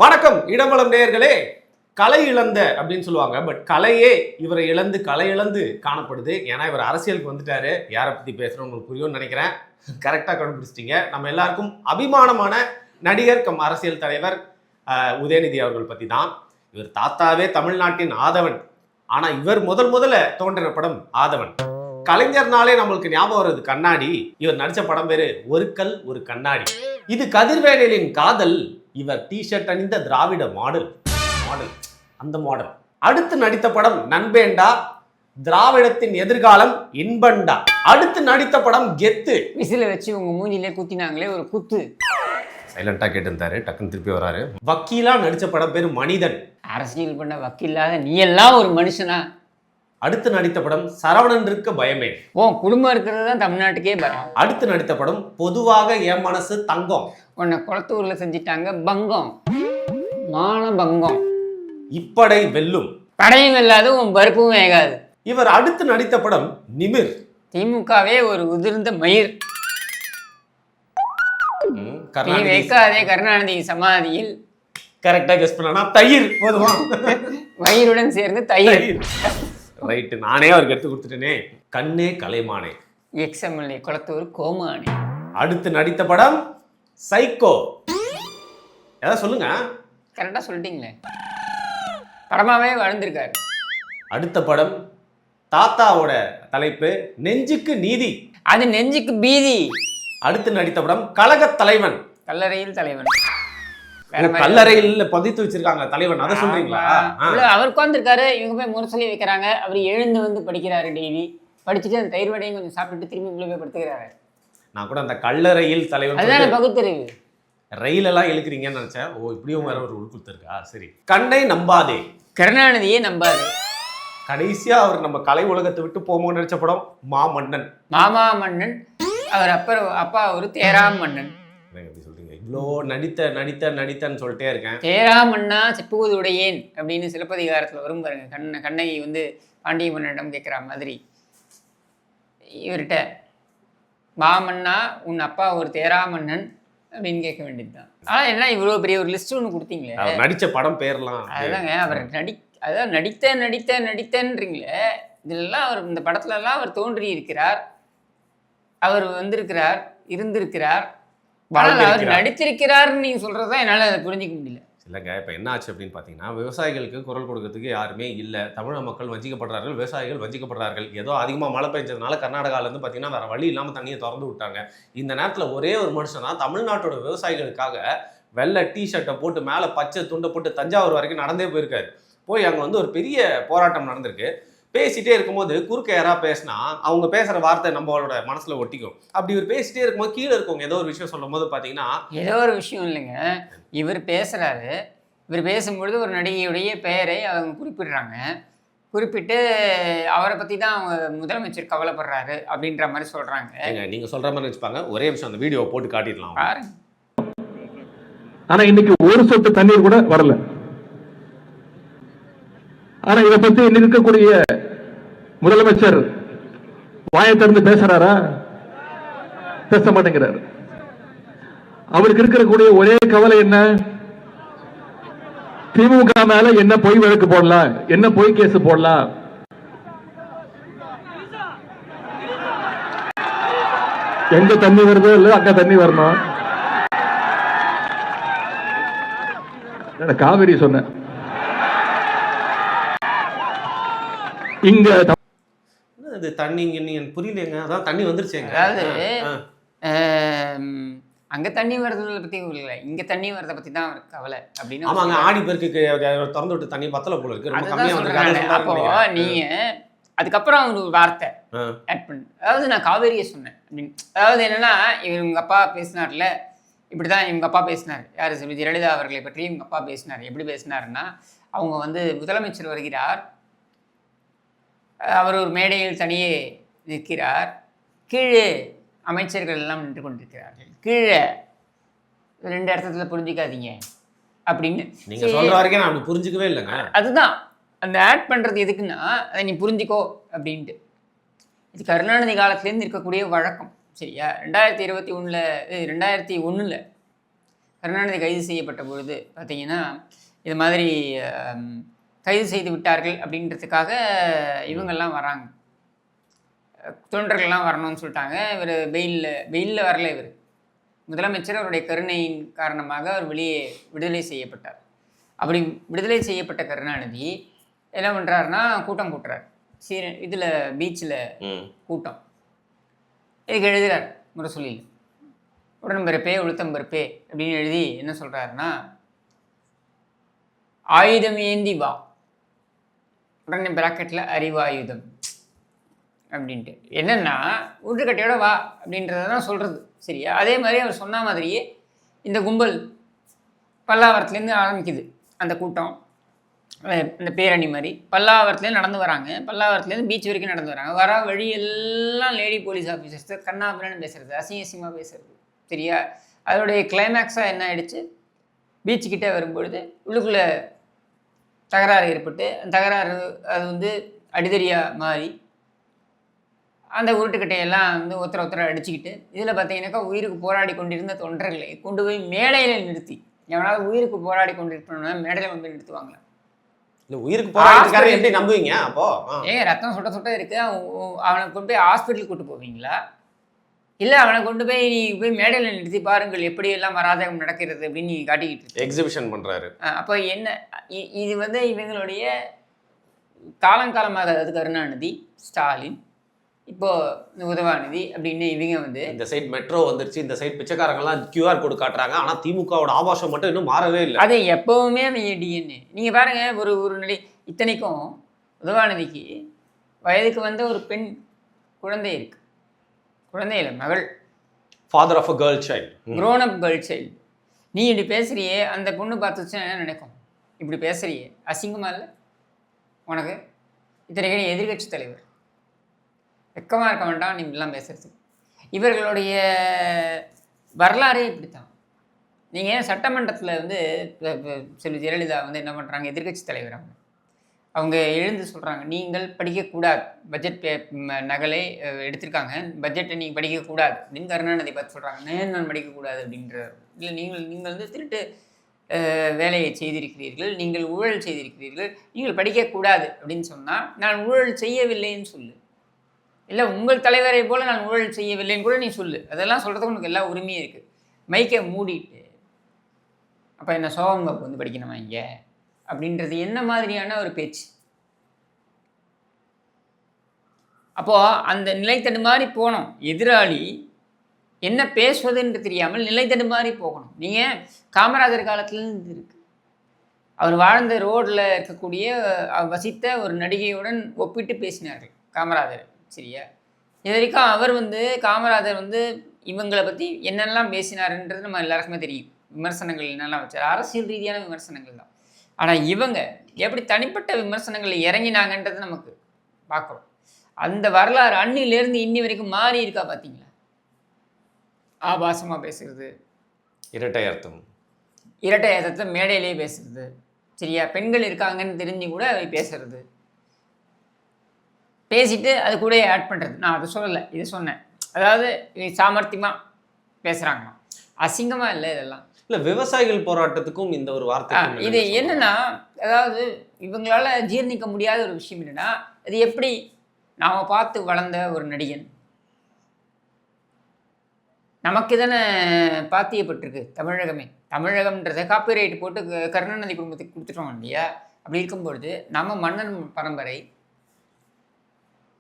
வணக்கம் இடம்பலம் நேயர்களே. கலை இழந்த அப்படின்னு சொல்லுவாங்க. பட் கலையே இவரை இழந்து கலை இழந்து காணப்படுது. ஏன்னா இவர் அரசியலுக்கு வந்துட்டாரு. யாரை பத்தி பேசுறோம் உங்களுக்கு புரியும்னு நினைக்கிறேன். கரெக்டா கண்டுபிடிச்சிட்டீங்க. நம்ம எல்லாருக்கும் அபிமானமான நடிகர் கம் அரசியல் தலைவர் உதயநிதி அவர்கள் பத்தி தான். இவர் தாத்தாவே தமிழ்நாட்டின் ஆதவன். ஆனா இவர் முதல்ல தோன்றின படம் ஆதவன். கலைஞர்னாலே நம்மளுக்கு ஞாபகம் வருது கண்ணாடி. இவர் நடிச்ச படம் பேரு ஒரு கல் ஒரு கண்ணாடி. இது கதிர்வேலனின் காதல். இவர் டிஷர்ட் அணிந்த திராவிட மாடல் அந்த மாடல். அடுத்து நடித்த படம் நண்பேண்டா, திராவிடத்தின் எதிர்காலம் இன்பண்டா. அடுத்து நடித்த படம் கெத்து. விசில வச்சு உங்க மூஞ்சிலே குத்தினாங்களே ஒரு குத்து. சைலண்டா கேட்டிருந்தாரு, டக்குன்னு திருப்பி வராரு. வக்கீலா நடிச்ச படம் பேரு மனிதன். அரசியல் பண்ண வக்கீலாக நீ எல்லாம் ஒரு மனுஷனா? அடுத்து நடித்த படம் சரவணன் இருக்க பயமே. குடும்பம் இருக்கிறது தான் தமிழ்நாட்டுக்கே பயம். அடுத்து நடித்த படம் பொதுவாக என் மனசு தங்கம். உன்னை குளத்தூர்ல செஞ்சிட்டாங்க பங்கம், மான பங்கம். இப்படை வெல்லும். படையும் வெல்லாது உன் பருப்பும் வேகாது. இவர் அடுத்து நடித்த படம் நிமிர். திமுகவே ஒரு உதிர்ந்த மயிர். நீ வைக்காதே கருணாநிதி சமாதியில். கரெக்டா கெஸ் பண்ணா தயிர் போதுமா? மயிருடன் சேர்ந்து தயிர். ரைட்டு, நானே அவருக்கு எடுத்து கொடுத்துட்டேனே. கண்ணே கலைமானே. எக்ஸ்எம்எல்ஏ குளத்தூர் கோமானே. அடுத்து நடித்த படம் சைக்கோ. ஏதாவது சொல்லுங்க. கரெக்டா சொல்லிட்டீங்களே, படமாவே வாழ்ந்திருக்காரு. அடுத்த படம் தாத்தாவோட தலைப்பு நெஞ்சுக்கு நீதி. அது நெஞ்சுக்கு பீதி. அடுத்து நடித்த படம் கழக தலைவன். கல்லறையில் தலைவன். கல்லறையில் பதித்து வச்சிருக்காங்க தலைவன், அதை சொல்றீங்களா? அவர் உட்காந்துருக்காரு, இவங்க போய் முரசொலி வைக்கிறாங்க. அவர் எழுந்து வந்து படிக்கிறாரு டெய்லி. படிச்சுட்டு அந்த தயிர் வடையும் கொஞ்சம் சாப்பிட்டுட்டு திரும்பி உள்ள போய் படுத்துக்கிறாரு. நான் கூட அந்த கல்லறையில் தலைவன் அதுதான் பகுத்தறிவு. ரயில் எல்லாம் இழுக்கிறீங்கன்னு நினைச்சேன். ஓ, இப்படியும் வேற ஒரு உள்குத்து இருக்கா? சரி. கண்ணை நம்பாதே. கருணாநிதியே நம்பாது. கடைசியா அவர் நம்ம கலை உலகத்தை விட்டு போகும்போது நடிச்ச படம் மாமன்னன். மாமா மன்னன். அவர் அப்பா ஒரு தேரா மன்னன். இவ்வளோ நடித்தன்னு சொல்லிட்டே இருக்கேன். தேரா மன்னா செப்புவது உடையேன் அப்படின்னு சிலப்பதிகாரத்தில் வரும் பாருங்க. கண்ணகி வந்து பாண்டிய மன்னனிடம் கேட்குற மாதிரி இவர்கிட்ட மாமன்னா உன் அப்பா ஒரு தேரா மன்னன் அப்படின்னு கேட்க வேண்டியதுதான். ஆனால் என்ன இவ்வளோ பெரிய ஒரு லிஸ்ட் ஒன்று கொடுத்தீங்களே, நடித்த படம் பேர்லாம் அதுதாங்க. அவர் அதான் நடித்தேன்றீங்களே, இதெல்லாம் அவர் இந்த படத்துலலாம் அவர் தோன்றி இருக்கிறார், அவர் வந்திருக்கிறார், இருந்திருக்கிறார், அவர் நடித்திருக்கிறார்னு நீங்க சொல்றதா என்னால அதை புரிஞ்சிக்க முடியல. இல்லைங்க, இப்போ என்ன ஆச்சு அப்படின்னு பார்த்தீங்கன்னா, விவசாயிகளுக்கு குரல் கொடுக்கறதுக்கு யாருமே இல்லை. தமிழக மக்கள் வஞ்சிக்கப்படுறார்கள், விவசாயிகள் வஞ்சிக்கப்படுறார்கள். ஏதோ அதிகமாக மழை பெஞ்சதுனால கர்நாடகாவிலேருந்து பார்த்தீங்கன்னா வேறு வழி இல்லாமல் தண்ணியை திறந்து விட்டாங்க. இந்த நேரத்தில் ஒரே ஒரு மனுஷன் தான் தமிழ்நாட்டோட விவசாயிகளுக்காக வெள்ளை டிஷர்ட்டை போட்டு மேலே பச்சை துண்டை போட்டு தஞ்சாவூர் வரைக்கும் நடந்தே போயிருக்காரு. போய் அங்கே வந்து ஒரு பெரிய போராட்டம் நடந்திருக்கு. பேசிட்டே இருக்கும்போது குறுக்க யாராவது பேசினா அவங்க பேசுகிற வார்த்தை நம்மளோட மனசில் ஒட்டிக்கும். அப்படி இவர் பேசிட்டே இருக்கும்போது கீழே இருக்கவங்க ஏதோ ஒரு விஷயம் சொல்லும் போது பார்த்தீங்கன்னா, ஏதோ ஒரு விஷயம் இல்லைங்க, இவர் பேசுகிறாரு. இவர் பேசும்பொழுது ஒரு நடிகையுடைய பெயரை அவங்க குறிப்பிடுறாங்க. குறிப்பிட்டு அவரை பற்றி தான் அவங்க முதலமைச்சர் கவலைப்படுறாரு அப்படின்ற மாதிரி சொல்கிறாங்க. நீங்கள் சொல்கிற மாதிரி வச்சுப்பாங்க. ஒரே விஷயம், அந்த வீடியோவை போட்டு காட்டிடலாம் பாருங்க. ஆனால் இன்னைக்கு ஒரு சொட்டு தண்ணீர் கூட வரல. ஆனா இதை பத்தி இருக்கக்கூடிய முதலமைச்சர் வாயை திறந்து பேசுறாரா? பேச மாட்டேங்கிறார். அவருக்கு இருக்கக்கூடிய ஒரே கவலை என்ன? திமுக மேல என்ன பொய் வழக்கு போடலாம், என்ன பொய் கேஸ் போடலாம். எங்க தண்ணி வருதோ இல்ல அங்க தண்ணி வரணும். காவிரி சொன்ன இங்க தண்ணி புரியலங்க. அதான் தண்ணி வந்துருச்சுங்க. அதாவது அங்க தண்ணி வரதை பத்தி இல்லை, இங்க தண்ணி வரதை பத்தி தான் கவலை அப்படின்னு. ஆமாங்க, ஆடி பெருக்கு திறந்து விட்டு தண்ணி பத்தல போல இருக்கு. அப்போ நீங்க அதுக்கப்புறம் அவங்க ஒரு வார்த்தை ஆட் பண்ணு. அதாவது நான் காவேரியை சொன்னேன் அப்படின்னு. அதாவது என்னன்னா, இவங்க அப்பா பேசினார்ல, இப்படிதான் இவங்க அப்பா பேசினார். யாரு? ஜெயலலிதா அவர்களை பற்றி இவங்க அப்பா பேசினார். எப்படி பேசினாருன்னா, அவங்க வந்து முதலமைச்சர் வருகிறார், அவர் ஒரு மேடையில் தனியே நிற்கிறார், கீழே அமைச்சர்கள் எல்லாம் நின்று கொண்டிருக்கிறார்கள், கீழே ரெண்டு இடத்துல புரிஞ்சிக்காதீங்க அப்படின்னு நீங்க சொல்ற வரைக்கும் நான் அப்படி புரிஞ்சிக்கவே இல்லைங்க. அதுதான் அந்த ஆட் பண்றது எதுக்குன்னா, அதை நீ புரிஞ்சிக்கோ அப்படின்ட்டு. இது கருணாநிதி காலத்திலேருந்து இருக்கக்கூடிய வழக்கம். சரியா? 2021 கருணாநிதி கைது செய்யப்பட்ட பொழுது பார்த்தீங்கன்னா இது மாதிரி கைது செய்து விட்டார்கள் அப்படின்றதுக்காக இவங்கெல்லாம் வராங்க, தொண்டர்கள்லாம் வரணும்னு சொல்லிட்டாங்க. இவர் வெயிலில் வரல. இவர் முதலமைச்சர் அவருடைய கருணையின் காரணமாக அவர் வெளியே விடுதலை செய்யப்பட்டார். அப்படி விடுதலை செய்யப்பட்ட கருணாநிதி என்ன பண்ணுறாருன்னா கூட்டம் கூட்டுறார். இதில் பீச்சில் கூட்டம். இதுக்கு எழுதுகிறார் முரசொலியில், உடன்பருப்பே உளுத்தம்பருப்பே அப்படின்னு எழுதி என்ன சொல்கிறாருன்னா, ஆயுதம் ஏந்தி வா, உடனே பிராக்கெட்டில் அறிவாயுதம் அப்படின்ட்டு. என்னென்னா ஊற்றுக்கட்டையோட வா அப்படின்றத தான் சொல்கிறது. சரியா? அதே மாதிரி அவர் சொன்ன மாதிரியே இந்த கும்பல் பல்லாவரத்துலேருந்து ஆரம்பிக்குது. அந்த கூட்டம் இந்த பேரணி மாதிரி பல்லாவரத்துலேருந்து நடந்து வராங்க. பல்லாவரத்துலேருந்து பீச் வரைக்கும் நடந்து வராங்க. வர வழி எல்லாம் லேடி போலீஸ் ஆஃபீஸர்ஸ் கண்ணாபின்னு பேசுகிறது, அசிங்கமாக பேசுகிறது. சரியா? அதோடைய கிளைமேக்ஸாக என்ன ஆயிடுச்சு, பீச்சுக்கிட்டே வரும்பொழுது உள்ளுக்குள்ளே தகராறு ஏற்பட்டு தகராறு அது வந்து அடிதடியாக மாறி அந்த உருட்டுக்கட்டையெல்லாம் வந்து ஒருத்தரை அடிச்சுக்கிட்டு இதில் பார்த்தீங்கன்னாக்கா உயிருக்கு போராடி கொண்டிருந்த தொண்டர்களை கொண்டு போய் மேடையில் நிறுத்தி, எவனாவது உயிருக்கு போராடி கொண்டிருக்கணும்னா மேடையில் கொண்டு போய் நிறுத்துவாங்களா? இல்லை, உயிருக்கு போராடி எப்படி நம்புவீங்க? அப்போ ரத்தம் சுட்ட இருக்கு, அவனை கொண்டு போய் ஹாஸ்பிட்டலுக்கு கூட்டு போவீங்களா? இல்லை அவனை கொண்டு போய் நீ போய் மேடையில் நிறுத்தி பாருங்கள் எப்படியெல்லாம் அராஜகம் நடக்கிறது அப்படின்னு நீ காட்டிக்கிட்டு எக்ஸிபிஷன் பண்ணுறாரு. அப்போ என்ன இது வந்து இவங்களுடைய காலங்காலமாக, அதாவது கருணாநிதி, ஸ்டாலின், இப்போ இந்த உதவாநிதி அப்படின்னு இவங்க வந்து இந்த சைட் மெட்ரோ வந்துருச்சு, இந்த சைட் பிச்சைக்காரங்கெல்லாம் QR கோடு காட்டுறாங்க. ஆனால் திமுகவோட ஆபாசம் மட்டும் இன்னும் மாறவே இல்லை. அது எப்போவுமே டிஎன்ஏ. நீங்கள் பாருங்கள், ஒரு நிலை இத்தனைக்கும் உதவாநிதிக்கு வயதுக்கு வந்த ஒரு பெண் குழந்தை இருக்கு. குழந்தை இல்லை, மகள். Father of a girl child, grown up girl child. நீ இப்படி பேசுறியே, அந்த பொண்ணு பார்த்துச்சுன்னா என்ன நினைக்கும்? இப்படி பேசுறியே அசிங்கமா இல்லை உனக்கு? இத்தனைக்கு நீ எதிர்கட்சி தலைவர், வெக்கமாக இருக்க வேண்டாம் நீ இப்படிலாம் பேசுறது. இவர்களுடைய வரலாறே இப்படித்தான். நீங்கள் சட்டமன்றத்தில் வந்து செல்வி ஜெயலலிதா வந்து என்ன பண்ணுறாங்க, எதிர்கட்சி தலைவர் அவங்க எழுந்து சொல்கிறாங்க, நீங்கள் படிக்கக்கூடாது, பட்ஜெட் நகலை எடுத்திருக்காங்க, பட்ஜெட்டை நீங்கள் படிக்கக்கூடாது அப்படின்னு கருணாநிதி பார்த்து சொல்கிறாங்க. ஏன் நான் படிக்கக்கூடாது அப்படின்றார். இல்லை, நீங்கள் வந்து திருட்டு வேலையை செய்திருக்கிறீர்கள், நீங்கள் ஊழல் செய்திருக்கிறீர்கள், நீங்கள் படிக்கக்கூடாது அப்படின்னு சொன்னால் நான் ஊழல் செய்யவில்லைன்னு சொல்லு. இல்லை, உங்கள் தலைவரை போல் நான் ஊழல் செய்யவில்லைன்னு கூட நீ சொல்லு. அதெல்லாம் சொல்கிறதுக்கு உனக்கு எல்லா உரிமையும் இருக்குது. மைக்கை மூடிட்டு அப்போ என்ன சோகம்பாக்கு வந்து படிக்கணுமா இங்கே அப்படின்றது என்ன மாதிரியான ஒரு பேச்சு? அப்போது அந்த நிலை தடுமாறி போனோம். எதிராளி என்ன பேசுவதுன்னு தெரியாமல் நிலை தடுமாறி போகணும். நீங்கள் காமராஜர் காலத்துலேருந்து இருக்கு, அவர் வாழ்ந்த ரோடில் இருக்கக்கூடிய வசித்த ஒரு நடிகையுடன் ஒப்பிட்டு பேசினார்கள் காமராஜர். சரியா? இது வரைக்கும் அவர் வந்து காமராஜர் வந்து இவங்களை பற்றி என்னெல்லாம் பேசினாருன்றது நம்ம எல்லாருக்குமே தெரியும். விமர்சனங்கள் என்னெல்லாம் வச்சார், அரசியல் ரீதியான விமர்சனங்கள் தான். ஆனால் இவங்க எப்படி தனிப்பட்ட விமர்சனங்களில் இறங்கினாங்கன்றது நமக்கு பார்க்குறோம். அந்த வரலாறு அன்னிலேருந்து இன்னி வரைக்கும் மாறி இருக்கா பார்த்தீங்களா? ஆபாசமாக பேசுகிறது, இரட்டை அர்த்தத்தை மேடையிலேயே பேசுறது. சரியா? பெண்கள் இருக்காங்கன்னு தெரிஞ்சு கூட பேசுறது, பேசிட்டு அது கூட ஆட் பண்ணுறது. நான் அதை சொல்லலை, இதை சொன்னேன். அதாவது சாமர்த்தியமாக பேசுகிறாங்க, அசிங்கமாக இல்லை இதெல்லாம். இல்லை, விவசாயிகள் போராட்டத்துக்கும் இந்த ஒரு வார்த்தை இது என்னன்னா, அதாவது இவங்களால ஜீர்ணிக்க முடியாத ஒரு விஷயம் என்னன்னா, அது எப்படி நாம் பார்த்து வளர்ந்த ஒரு நடிகன், நமக்கு தானே பாத்தியப்பட்டிருக்கு தமிழகம்ன்றதை காப்பிரைட் போட்டு கருணாநிதி குடும்பத்துக்கு கொடுத்துட்டோம் இல்லையா? அப்படி இருக்கும்பொழுது நம்ம மன்னன் பரம்பரை,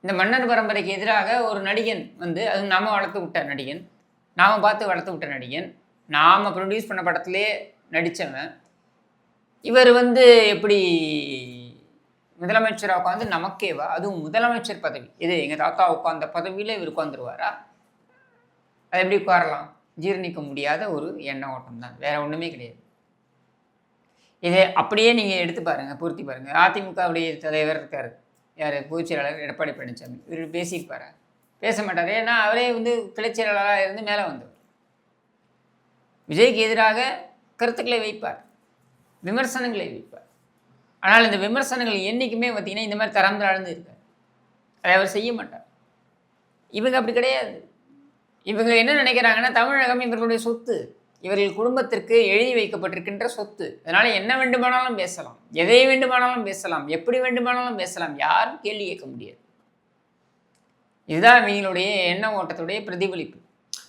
இந்த மன்னன் பரம்பரைக்கு எதிராக ஒரு நடிகன் வந்து, அது நாம் வளர்த்து விட்ட நடிகன், நாம் பார்த்து வளர்த்து விட்ட நடிகன், நாம் ப்ரொடியூஸ் பண்ண படத்துலேயே நடித்தவன், இவர் வந்து எப்படி முதலமைச்சராக உட்காந்து நமக்கேவா? அதுவும் முதலமைச்சர் பதவி, இது எங்கள் தாத்தா உட்காந்த பதவியில் இவர் உட்காந்துருவாரா? அது எப்படி உட்காரலாம்? ஜீர்ணிக்க முடியாத ஒரு எண்ண ஓட்டம் தான், வேற ஒன்றுமே கிடையாது. இதை அப்படியே நீங்கள் எடுத்து பாருங்கள், பொருத்தி பாருங்கள். அதிமுகவுடைய தலைவர் இருக்கார், யார், பொதுச்செயலாளர் எடப்பாடி பழனிசாமி. இவர் பேசியிருப்பாரா? பேச மாட்டார். ஏன்னா அவரே வந்து கிளைச்செயலாளராக இருந்து மேலே வந்தவர். விஜய்க்கு எதிராக கருத்துக்களை வைப்பார், விமர்சனங்களை வைப்பார். ஆனால் இந்த விமர்சனங்கள் என்றைக்குமே பார்த்திங்கன்னா இந்த மாதிரி தரம் தாழ்ந்து இருக்கார், அதை அவர் செய்ய மாட்டார். இவங்க அப்படி கிடையாது. இவங்க என்ன நினைக்கிறாங்கன்னா, தமிழகம் இவர்களுடைய சொத்து, இவர்கள் குடும்பத்திற்கு எழுதி வைக்கப்பட்டிருக்கின்ற சொத்து. அதனால என்ன வேண்டுமானாலும் பேசலாம், எதை வேண்டுமானாலும் பேசலாம், எப்படி வேண்டுமானாலும் பேசலாம், யாரும் கேள்வி கேட்க முடியாது. இதுதான் இவங்களுடைய எண்ண ஓட்டத்துடைய பிரதிபலிப்பு.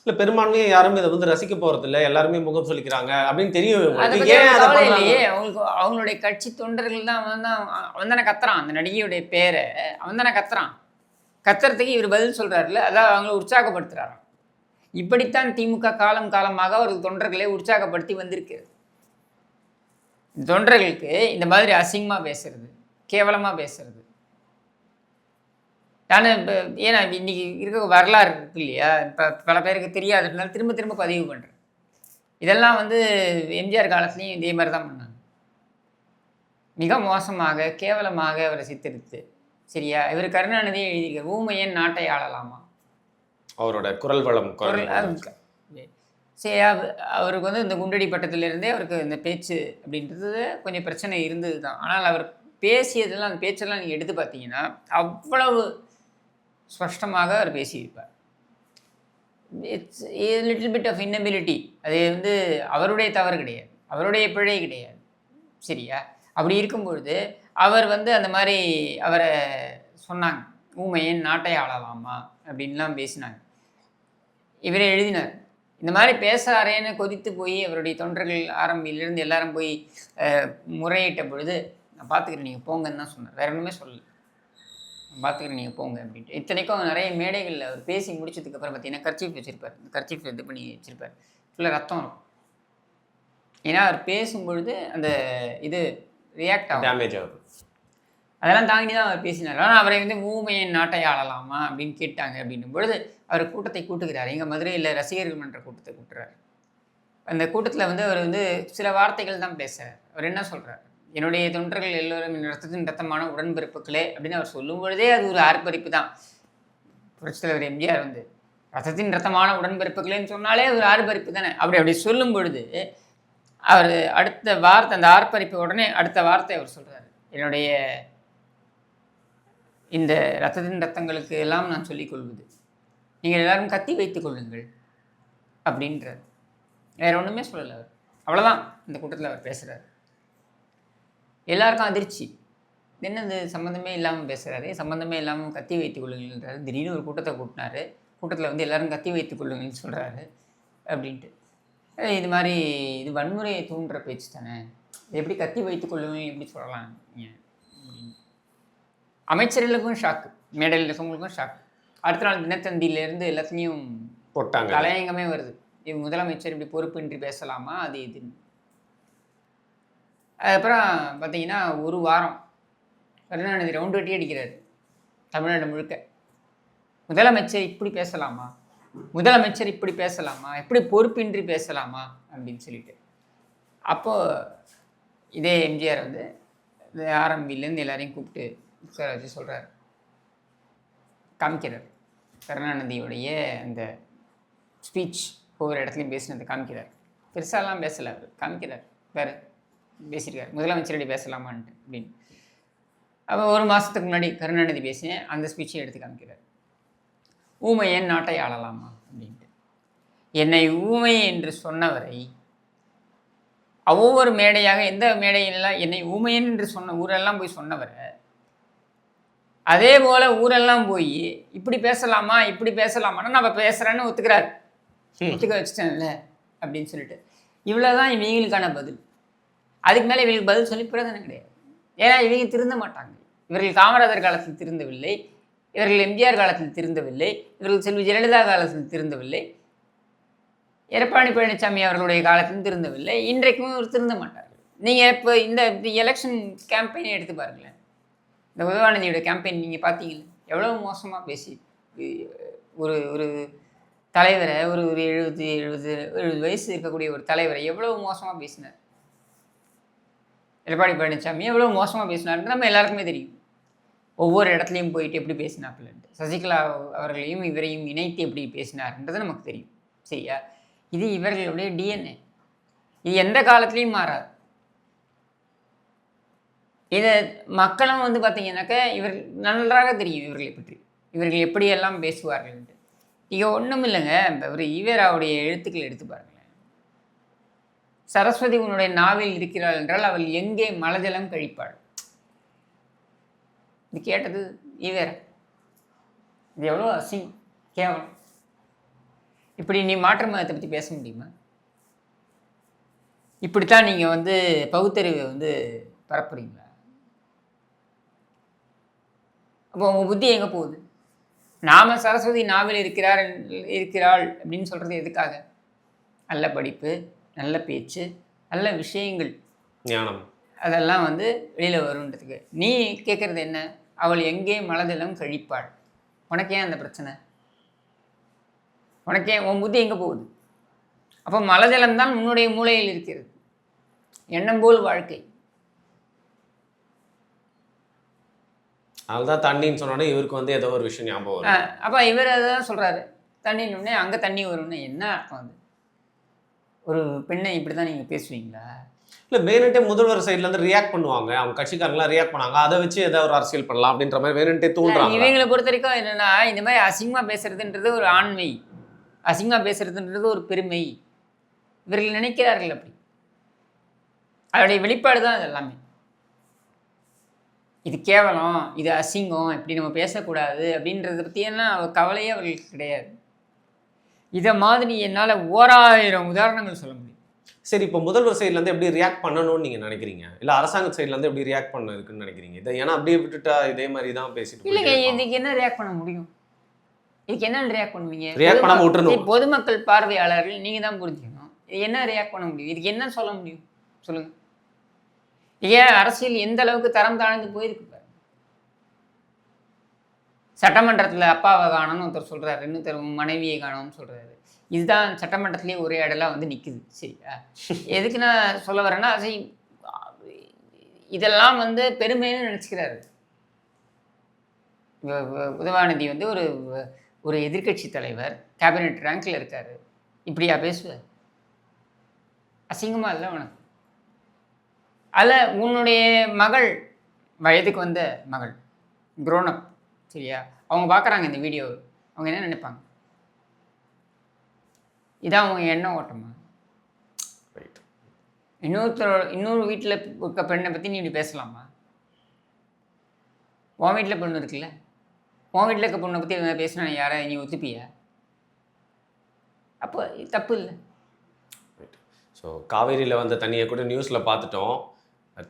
இல்ல பெரும்பான்மையை யாரும் இதை வந்து ரசிக்க போறது இல்லை, எல்லாருமே முகம் சொல்லிக்கிறாங்க அப்படின்னு தெரியும். அதை இவங்களுக்கு. பத்தி ஏன் அதை கவலை பண்றாங்க? இல்லையே. அவங்களுடைய கட்சி தொண்டர்கள் தான் அவன் தானே கத்துறான். அந்த நடிகையுடைய பேரை அவன் தானே கத்துறான். கத்துறதுக்கு இவர் பதில் சொல்றாருல்ல, அதான் அவங்கள உற்சாகப்படுத்துறாராம். இப்படித்தான் திமுக காலம் காலமாக அவர்கள் தொண்டர்களை உற்சாகப்படுத்தி வந்திருக்கிறது. தொண்டர்களுக்கு இந்த மாதிரி அசிங்கமா பேசுறது, கேவலமா பேசுறது, நான் இப்போ ஏன்னா இன்னைக்கு இருக்க வரலாறு இருக்கு இல்லையா, இப்போ பல பேருக்கு தெரியாதுனால திரும்ப திரும்ப பதிவு பண்ணுறேன். இதெல்லாம் வந்து எம்ஜிஆர் காலத்துலேயும் இதே மாதிரி தான் பண்ணாங்க. மிக மோசமாக கேவலமாக அவரை சித்தரித்து, சரியா? இவர் கருணாநிதியை எழுதியிருக்கார், ஊமையன் நாட்டை ஆளலாமா. அவரோட குரல் வளம் சரி, அவருக்கு வந்து இந்த குண்டடி பட்டத்திலிருந்தே அவருக்கு இந்த பேச்சு அப்படின்றது கொஞ்சம் பிரச்சனை இருந்தது தான். ஆனால் அவர் பேசியதெல்லாம், அந்த பேச்செல்லாம் நீங்கள் எடுத்து பார்த்தீங்கன்னா அவ்வளவு ஸ்பஷ்டமாக அவர் பேசியிருப்பார். It's little bit of inability. அது வந்து அவருடைய தவறு கிடையாது, அவருடைய பிழை கிடையாது, சரியா? அப்படி இருக்கும்பொழுது அவர் வந்து அந்த மாதிரி அவரை சொன்னாங்க, ஊமையன் நாட்டை ஆளலாமா அப்படின்லாம் பேசினாங்க. இவரே எழுதினார். இந்த மாதிரி பேசாரேன்னு கொதித்து போய் அவருடைய தொண்டர்கள் ஆரம்பியிலிருந்து எல்லாரும் போய் முறையிட்ட பொழுது, நான் பார்த்துக்கிறேன் நீங்கள் போங்கன்னு தான் சொன்னார், வேற ஒன்றுமே சொல்லலை. நான் பார்த்துக்கிறேன் நீங்கள் போங்க அப்படின்ட்டு. இத்தனைக்கும் நிறைய மேடைகளில் அவர் பேசி முடிச்சதுக்கப்புறம் பார்த்தீங்கன்னா கர்ச்சீஃப் வச்சுருப்பார். இந்த கர்ச்சீஃப் இது பண்ணி வச்சுருப்பார், ஃபுல்லாக ரத்தம் இருக்கும். ஏன்னா அவர் பேசும்பொழுது அந்த இது ரியாக்ட் ஆகும், டேமேஜ் ஆகும். அதெல்லாம் தாண்டி தான் அவர் பேசினார். ஆனால் அவரை வந்து ஊமையின் நாட்டை ஆளலாமா அப்படின்னு கேட்டாங்க. அப்படின்னும் பொழுது அவர் கூட்டத்தை கூட்டுகிறார். எங்கள் மதுரையில் ரசிகர்கள் மன்ற கூட்டத்தை கூட்டுறார். அந்த கூட்டத்தில் வந்து அவர் வந்து சில வார்த்தைகள் தான் பேசுகிறார். அவர் என்ன சொல்கிறார், என்னுடைய தொண்டர்கள் எல்லோரும் ரத்தத்தின் ரத்தமான உடன்பிறப்புகளே அப்படின்னு அவர் சொல்லும் பொழுதே அது ஒரு ஆர்ப்பரிப்பு தான். புரட்சித் தலைவர் எம்ஜிஆர் வந்து ரத்தத்தின் ரத்தமான உடன்பிறப்புகளேன்னு சொன்னாலே ஒரு ஆர்ப்பரிப்பு தானே. அப்படி சொல்லும் பொழுது அவர் அடுத்த வார்த்தை, அந்த ஆர்ப்பரிப்பு உடனே அடுத்த வார்த்தை அவர் சொல்கிறார், என்னுடைய இந்த ரத்தத்தின் ரத்தங்களுக்கு எல்லாம் நான் சொல்லிக் கொள்வது, நீங்கள் எல்லாரும் கத்தி வைத்துக் கொள்ளுங்கள் அப்படின்றார். வேற ஒன்றுமே சொல்லலை அவர். அவ்வளோதான் இந்த கூட்டத்தில் அவர் பேசுகிறார். எல்லாருக்கும் அதிர்ச்சி, என்னது சம்மந்தமே இல்லாமல் பேசுகிறாரு, சம்மந்தமே இல்லாமல் கத்தி வைத்துக் கொள்ளுங்கள்ன்றாரு. திடீர்னு ஒரு கூட்டத்தை கூட்டினாரு, கூட்டத்தில் வந்து எல்லாரும் கத்தி வைத்துக் கொள்ளுங்கள்னு சொல்கிறாரு அப்படின்ட்டு. இது மாதிரி இது வன்முறையை தூண்டுற பேச்சு தானே, எப்படி கத்தி வைத்துக் கொள்ளுங்க எப்படி சொல்லலாம் நீங்கள் அப்படின்னு அமைச்சர்களுக்கும் ஷாக்கு, மேடையில் இருக்கவங்களுக்கும் ஷாக்கு. அடுத்த நாள் தினத்தந்தியிலேருந்து எல்லாத்துலேயும் போட்டாங்க, தலையங்கமே வருது. இது முதலமைச்சர் இப்படி பொறுப்பின்றி பேசலாமா அது இதுன்னு. அதுக்கப்புறம் பார்த்தீங்கன்னா ஒரு வாரம் கருணாநிதி ரவுண்டு வெட்டி அடிக்கிறாரு தமிழ்நாடு முழுக்க. முதலமைச்சர் இப்படி பேசலாமா, முதலமைச்சர் இப்படி பேசலாமா, எப்படி பொறுப்பின்றி பேசலாமா அப்படின்னு சொல்லிட்டு. அப்போது இதே எம்ஜிஆர் வந்து ஆரம்பிலேருந்து எல்லாரையும் கூப்பிட்டு உட்கார வச்சு சொல்கிறார், காமிக்கிறார். கருணாநிதியுடைய அந்த ஸ்பீச் ஒவ்வொரு இடத்துலையும் பேசினதை காமிக்கிறார். பெருசாலாம் பேசலை அவர், காமிக்கிறார். வேறு பேசியிருக்கார், முதலமைச்சரடி பேசலாமான்ட்டு அப்படின்னு. அப்போ ஒரு மாதத்துக்கு முன்னாடி கருணாநிதி பேசினேன் அந்த ஸ்பீச்சை எடுத்து காமிக்கிறார். ஊமையன் நாட்டை ஆளலாமா அப்படின்ட்டு. என்னை ஊமை என்று சொன்னவரை ஒவ்வொரு மேடையாக, எந்த மேடையிலாம் என்னை ஊமையன் என்று சொன்ன ஊரெல்லாம் போய் சொன்னவரை அதே போல் ஊரெல்லாம் போய் இப்படி பேசலாமா இப்படி பேசலாமான்னா நம்ம பேசுகிறேன்னு ஒத்துக்கிறார். ஒத்துக்க வச்சுட்டேன்ல அப்படின்னு சொல்லிட்டு. இவ்வளோதான் இவங்களுக்கான பதில். அதுக்கு மேலே இவங்களுக்கு பதில் சொல்லி பிரயோஜனம் கிடையாது. ஏன்னா இவங்க திருந்த மாட்டாங்க. இவர்கள் காமராஜர் காலத்தில் திருந்தவில்லை, இவர்கள் எம்ஜிஆர் காலத்தில் திருந்தவில்லை, இவர்கள் செல்வி ஜெயலலிதா காலத்தில் திருந்தவில்லை, எடப்பாடி பழனிசாமி அவர்களுடைய காலத்திலும் திருந்தவில்லை, இன்றைக்கும் இவர் திருந்த மாட்டார்கள். நீங்கள் இப்போ இந்த எலெக்ஷன் கேம்பெயினை எடுத்து பாருங்களேன். இந்த உதயநிதியோட கேம்பெயின் நீங்கள் பார்த்தீங்களா, எவ்வளோ மோசமாக பேசி ஒரு ஒரு தலைவரை, ஒரு 70 வயசு இருக்கக்கூடிய ஒரு தலைவரை எவ்வளோ மோசமாக பேசினார். எடப்பாடி பழனிசாமி எவ்வளோ மோசமாக பேசினார்னு நம்ம எல்லாருக்குமே தெரியும். ஒவ்வொரு இடத்துலையும் போயிட்டு எப்படி பேசினாப்பில்ன்ட்டு, சசிகலா அவர்களையும் இவரையும் இணைத்து எப்படி பேசினார்ன்றது நமக்கு தெரியும், சரியா? இது இவர்களுடைய டிஎன்ஏ. இது எந்த காலத்துலேயும் மாறாது. இதை மக்களும் வந்து பார்த்தீங்கன்னாக்க இவர்கள் நன்றாக தெரியும் இவர்களை பற்றி, இவர்கள் எப்படியெல்லாம் பேசுவார்கள்ன்ட்டு. இங்கே ஒன்றும் இல்லைங்க, இவர் ஈவேராவுடைய எழுத்துக்கள் எடுத்து பாருங்களேன். சரஸ்வதி உன்னுடைய நாவில் இருக்கிறாள் என்றால் அவள் எங்கே மலஜலம் கழிப்பாள்? இது கேட்டது வேற. இது எவ்வளோ அசிங்கம், கேவலம். இப்படி நீ மாற்று மதத்தை பற்றி பேச முடியுமா? இப்படித்தான் நீங்கள் வந்து பகுத்தறிவை வந்து பரப்புறீங்களா? அப்போ உங்கள் புத்தி எங்கே போகுது? நாம சரஸ்வதி நாவில் இருக்கிறாள் அப்படின்னு சொல்கிறது எதுக்காக? நல்ல படிப்பு, நல்ல பேச்சு, நல்ல விஷயங்கள், ஞானம், அதெல்லாம் வந்து வெளியில் வருன்றதுக்கு. நீ கேட்குறது என்ன? அவள் எங்கே மலஜலம் கழிப்பாள்? உனக்கே அந்த பிரச்சனை? உனக்கே உன் புத்தி எங்கே போகுது? அப்போ மலஜலம் தான் உன்னுடைய மூளையில் இருக்கிறது. எண்ணம் போல் வாழ்க்கை. அதுதான் தண்ணின்னு சொன்னோன்னே இவருக்கு வந்து ஏதோ ஒரு விஷயம் ஞாபகம் வரும். அப்போ இவர் அதான் சொல்கிறாரு, தண்ணின்னு அங்கே தண்ணி வரும்னு. என்ன அர்த்தம்? வந்து ஒரு பெண்ணை இப்படி தான் நீங்கள் பேசுவீங்களா? இல்லை, வேணுன்ட்டே முதல்வர் சைட்லேருந்து ரியாக்ட் பண்ணுவாங்க, அவங்க கட்சிக்காரங்களாம் ரியாக்ட் பண்ணாங்க, அதை வச்சு ஏதாவது ஒரு அரசியல் பண்ணலாம் அப்படின்ற மாதிரி வேணுன்ட்டே தூண்டுறாங்க. இவங்களை பொறுத்த வரைக்கும் என்னென்னா, இந்த மாதிரி அசிங்கமாக பேசுறதுன்றது ஒரு ஆண்மை, அசிங்கமாக பேசுறதுன்றது ஒரு பெருமை. இவர்கள் நினைக்கிறார்கள் அப்படி. அதோடைய வெளிப்பாடு தான் அது எல்லாமே. இது கேவலம், இது அசிங்கம், இப்படி நம்ம பேசக்கூடாது அப்படின்றத பற்றியெல்லாம் கவலையே அவர்களுக்கு கிடையாது. இதை மாதிரி என்னால் 1000 உதாரணங்கள் சொல்ல முடியும். சரி, இப்போ முதல்வர் சைட்லேருந்து எப்படி ரியாக்ட் பண்ணணும்னு நீங்கள் நினைக்கிறீங்க? இல்லை அரசாங்க சைட்லேருந்து எப்படி ரியாக்ட் பண்ண இருக்குன்னு நினைக்கிறீங்க? இதை ஏன்னா அப்படியே விட்டுட்டா இதே மாதிரி தான் பேசிட்டு இல்லைங்க, இதுக்கு என்ன ரியாக்ட் பண்ண முடியும்? இதுக்கு என்ன ரியாக்ட் பண்ணுவீங்க? ரியாக்ட் பண்ணாம விட்டுறணும். பொதுமக்கள் பார்வையாளர்கள் நீங்கள் தான் புரிஞ்சுக்கணும். இது என்ன ரியாக்ட் பண்ண முடியும்? இதுக்கு என்ன சொல்ல முடியும் சொல்லுங்கள். ஏன் அரசியல் எந்த அளவுக்கு தரம் தாழ்ந்து போயிருக்கு பாருங்க. சட்டமன்றத்தில் அப்பாவை காணோம்னு ஒருத்தர் சொல்கிறாரு, இன்னொருத்தர் மனைவியை காணோம்னு சொல்கிறாரு. இதுதான் சட்டமன்றத்திலேயே ஒரே இடலாம் வந்து நிற்குது. சரியா? எதுக்கு நான் சொல்ல வரேன்னா, இதெல்லாம் வந்து பெருமைன்னு நினச்சிக்கிறாரு. உதவாநிதி வந்து ஒரு எதிர்கட்சி தலைவர், கேபினெட் ரேங்கில் இருக்கார். இப்படியா பேசுவார்? அசிங்கமாக இல்லை உனக்கு? அதில் உன்னுடைய மகள், வயதுக்கு வந்த மகள், க்ரோனப், சரியா, அவங்க பார்க்குறாங்க இந்த வீடியோ, அவங்க என்ன நினைப்பாங்க? இதான் அவங்க எண்ண ஓட்டமா? இன்னொரு வீட்டில் இருக்க பெண்ணை பற்றி நீ இப்படி பேசலாமா? உன் வீட்டில் பொண்ணு இருக்குல்ல, உன் வீட்டில் இருக்க பொண்ணை பற்றி பேசினா யாரை நீ ஒத்துப்பியா? அப்போ தப்பு இல்லை. ஸோ காவேரியில் வந்த தண்ணியை கூட நியூஸில் பார்த்துட்டோம்.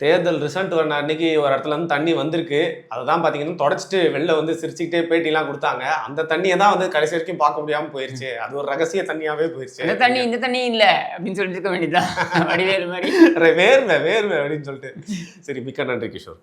தேர்தல் ரிசல்ட் வர அன்னைக்கு ஒரு இடத்துல வந்து தண்ணி வந்திருக்கு. அதை தான் பார்த்தீங்கன்னா தொடச்சிட்டு வெளில வந்து சிரிச்சுக்கிட்டே பேட்டிலாம் கொடுத்தாங்க. அந்த தண்ணியை தான் வந்து கடைசி வரைக்கும் பார்க்க முடியாமல் போயிடுச்சு. அது ஒரு ரகசிய தண்ணியாகவே போயிடுச்சு. அந்த தண்ணி இந்த தண்ணி இல்லை அப்படின்னு சொல்லிட்டு இருக்க வேண்டியதுதான். வடிவேலு மாதிரி வேர்வை அப்படின்னு சொல்லிட்டு. சரி, மிக்க நன்றி கிஷோர்.